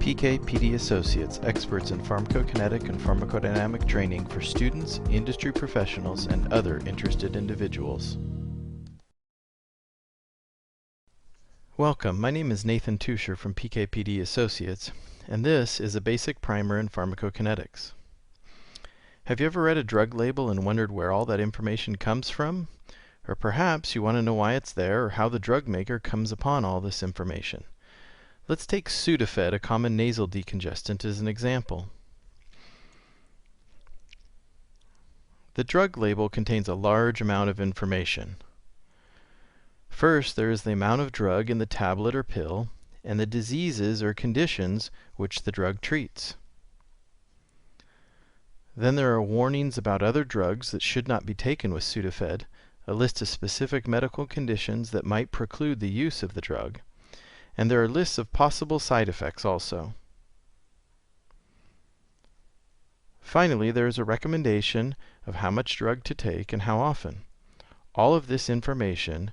PK/PD Associates, experts in pharmacokinetic and pharmacodynamic training for students, industry professionals, and other interested individuals. Welcome, my name is Nathan Tuscher from PK/PD Associates, and this is a basic primer in pharmacokinetics. Have you ever read a drug label and wondered where all that information comes from? Or perhaps you want to know why it's there or how the drug maker comes upon all this information. Let's take Sudafed, a common nasal decongestant, as an example. The drug label contains a large amount of information. First, there is the amount of drug in the tablet or pill, and the diseases or conditions which the drug treats. Then there are warnings about other drugs that should not be taken with Sudafed, a list of specific medical conditions that might preclude the use of the drug, and there are lists of possible side effects also. Finally, there is a recommendation of how much drug to take and how often. All of this information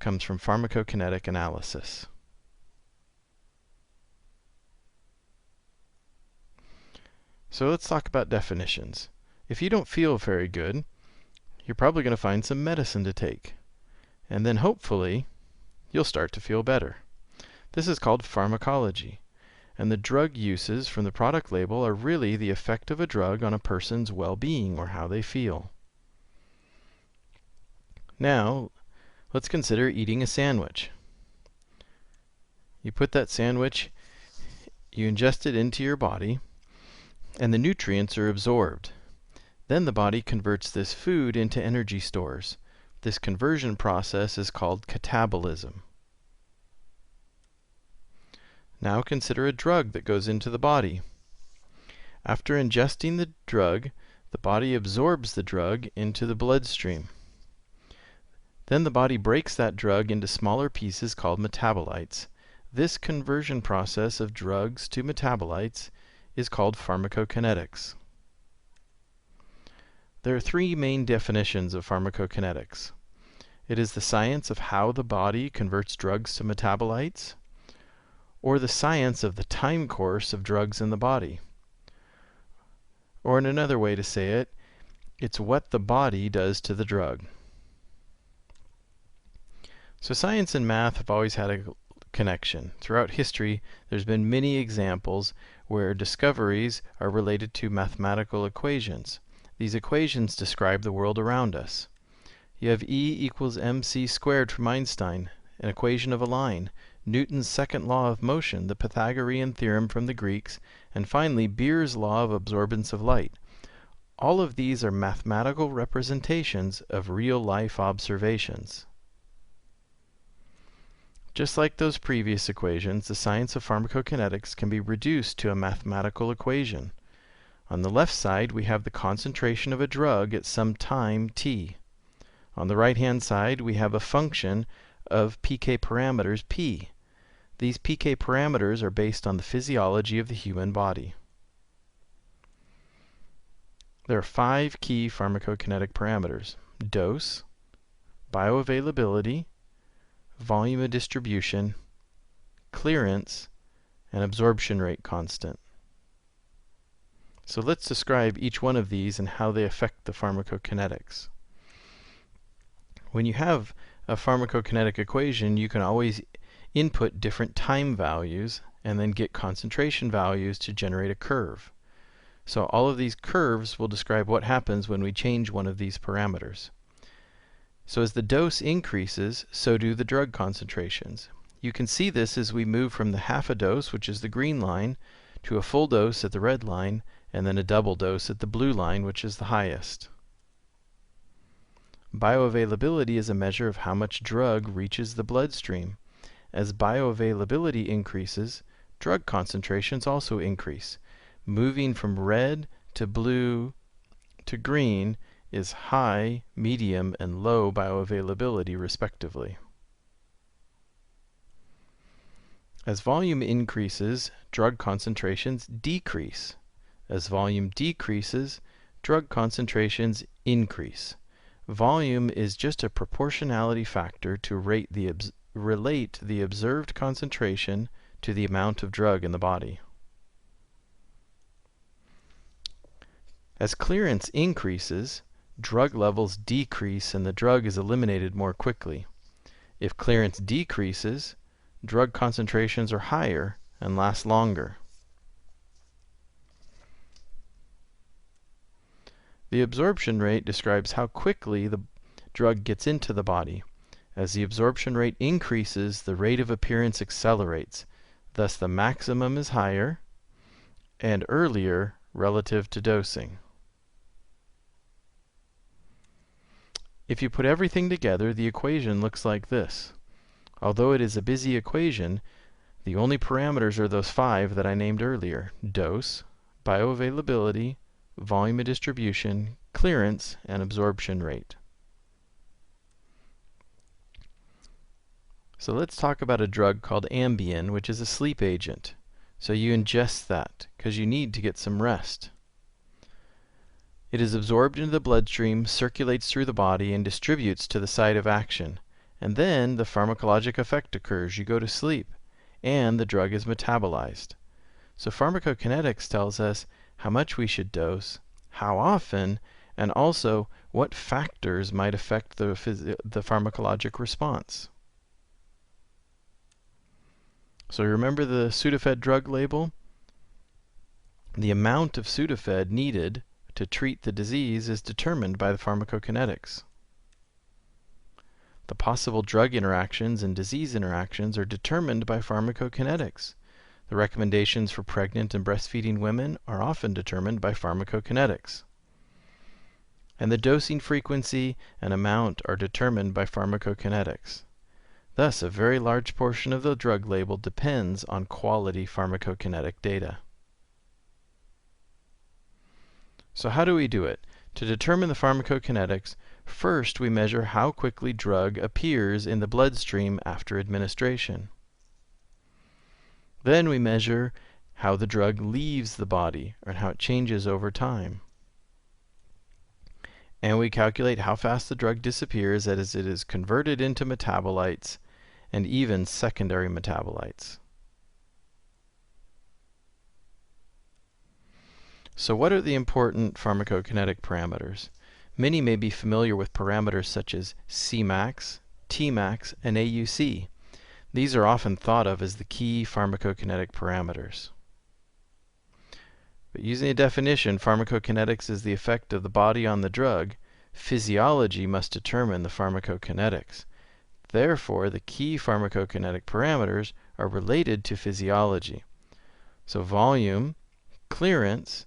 comes from pharmacokinetic analysis. So let's talk about definitions. If you don't feel very good, you're probably going to find some medicine to take. And then hopefully, you'll start to feel better. This is called pharmacology. And the drug uses from the product label are really the effect of a drug on a person's well-being or how they feel. Now, let's consider eating a sandwich. You put that sandwich, you ingest it into your body, and the nutrients are absorbed. Then the body converts this food into energy stores. This conversion process is called catabolism. Now consider a drug that goes into the body. After ingesting the drug, the body absorbs the drug into the bloodstream. Then the body breaks that drug into smaller pieces called metabolites. This conversion process of drugs to metabolites is called pharmacokinetics. There are three main definitions of pharmacokinetics. It is the science of how the body converts drugs to metabolites, or the science of the time course of drugs in the body. Or in another way to say it, it's what the body does to the drug. So science and math have always had a connection. Throughout history, there's been many examples where discoveries are related to mathematical equations. These equations describe the world around us. You have E equals mc squared from Einstein, an equation of a line, Newton's second law of motion, the Pythagorean theorem from the Greeks, and finally Beer's law of absorbance of light. All of these are mathematical representations of real-life observations. Just like those previous equations, the science of pharmacokinetics can be reduced to a mathematical equation. On the left side, we have the concentration of a drug at some time t. On the right-hand side, we have a function of pK parameters p. These pK parameters are based on the physiology of the human body. There are 5 key pharmacokinetic parameters: dose, bioavailability, volume of distribution, clearance, and absorption rate constant. So let's describe each one of these and how they affect the pharmacokinetics. When you have a pharmacokinetic equation, you can always input different time values and then get concentration values to generate a curve. So all of these curves will describe what happens when we change one of these parameters. So as the dose increases, so do the drug concentrations. You can see this as we move from the half a dose, which is the green line, to a full dose at the red line, and then a double dose at the blue line, which is the highest. Bioavailability is a measure of how much drug reaches the bloodstream. As bioavailability increases, drug concentrations also increase. Moving from red to blue to green is high, medium, and low bioavailability, respectively. As volume increases, drug concentrations decrease. As volume decreases, drug concentrations increase. Volume is just a proportionality factor to relate the observed concentration to the amount of drug in the body. As clearance increases, drug levels decrease and the drug is eliminated more quickly. If clearance decreases, drug concentrations are higher and last longer. The absorption rate describes how quickly the drug gets into the body. As the absorption rate increases, the rate of appearance accelerates. Thus, the maximum is higher and earlier relative to dosing. If you put everything together, the equation looks like this. Although it is a busy equation, the only parameters are those 5 that I named earlier: dose, bioavailability, volume of distribution, clearance, and absorption rate. So let's talk about a drug called Ambien, which is a sleep agent. So you ingest that because you need to get some rest. It is absorbed into the bloodstream, circulates through the body, and distributes to the site of action. And then the pharmacologic effect occurs. You go to sleep, and the drug is metabolized. So pharmacokinetics tells us how much we should dose, how often, and also what factors might affect the pharmacologic response. So remember the Sudafed drug label? The amount of Sudafed needed to treat the disease is determined by the pharmacokinetics. The possible drug interactions and disease interactions are determined by pharmacokinetics. The recommendations for pregnant and breastfeeding women are often determined by pharmacokinetics. And the dosing frequency and amount are determined by pharmacokinetics. Thus, a very large portion of the drug label depends on quality pharmacokinetic data. So how do we do it? To determine the pharmacokinetics, first we measure how quickly drug appears in the bloodstream after administration. Then we measure how the drug leaves the body, or how it changes over time. And we calculate how fast the drug disappears as it is converted into metabolites and even secondary metabolites. So what are the important pharmacokinetic parameters? Many may be familiar with parameters such as Cmax, Tmax, and AUC. These are often thought of as the key pharmacokinetic parameters. But using a definition, pharmacokinetics is the effect of the body on the drug. Physiology must determine the pharmacokinetics. Therefore, the key pharmacokinetic parameters are related to physiology. So volume, clearance,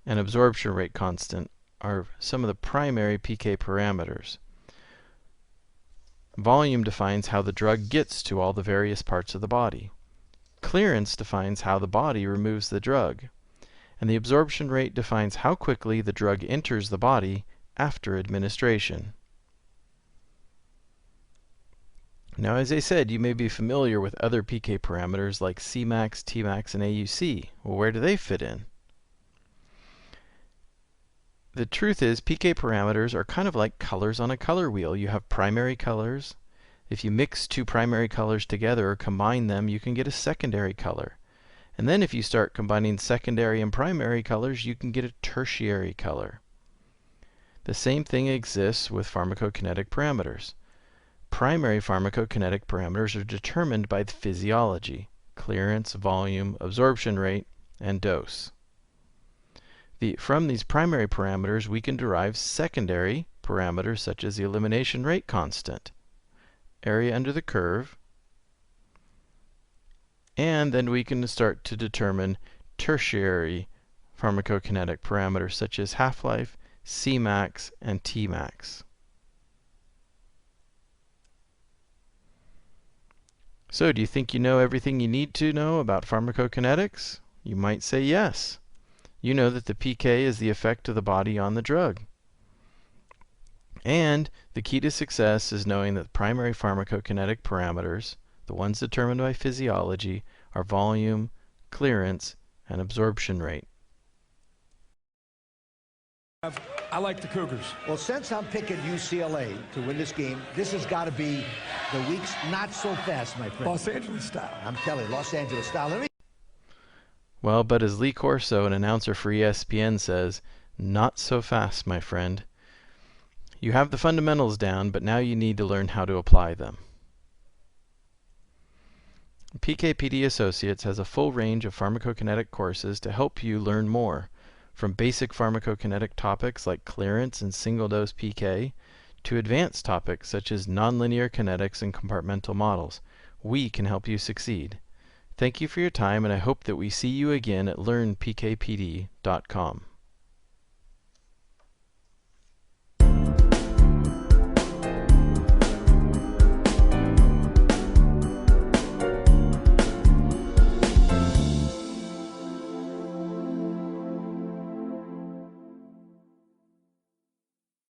and absorption rate constant are some of the primary PK parameters. Volume defines how the drug gets to all the various parts of the body. Clearance defines how the body removes the drug. And the absorption rate defines how quickly the drug enters the body after administration. Now, as I said, you may be familiar with other PK parameters like Cmax, Tmax, and AUC. Well, where do they fit in? The truth is, PK parameters are kind of like colors on a color wheel. You have primary colors. If you mix 2 primary colors together or combine them, you can get a secondary color. And then if you start combining secondary and primary colors, you can get a tertiary color. The same thing exists with pharmacokinetic parameters. Primary pharmacokinetic parameters are determined by the physiology: clearance, volume, absorption rate, and dose. From these primary parameters, we can derive secondary parameters such as the elimination rate constant, area under the curve, and then we can start to determine tertiary pharmacokinetic parameters such as half-life, Cmax, and Tmax. So, do you think you know everything you need to know about pharmacokinetics? You might say yes. You know that the PK is the effect of the body on the drug. And the key to success is knowing that primary pharmacokinetic parameters, the ones determined by physiology, are volume, clearance, and absorption rate. I like the Cougars. Well, since I'm picking UCLA to win this game, this has got to be the week's not so fast, my friend. Los Angeles style. I'm telling you, Los Angeles style. Well, but as Lee Corso, an announcer for ESPN, says, not so fast, my friend. You have the fundamentals down, but now you need to learn how to apply them. PKPD Associates has a full range of pharmacokinetic courses to help you learn more, from basic pharmacokinetic topics like clearance and single-dose PK, to advanced topics such as nonlinear kinetics and compartmental models. We can help you succeed. Thank you for your time, and I hope that we see you again at learnpkpd.com.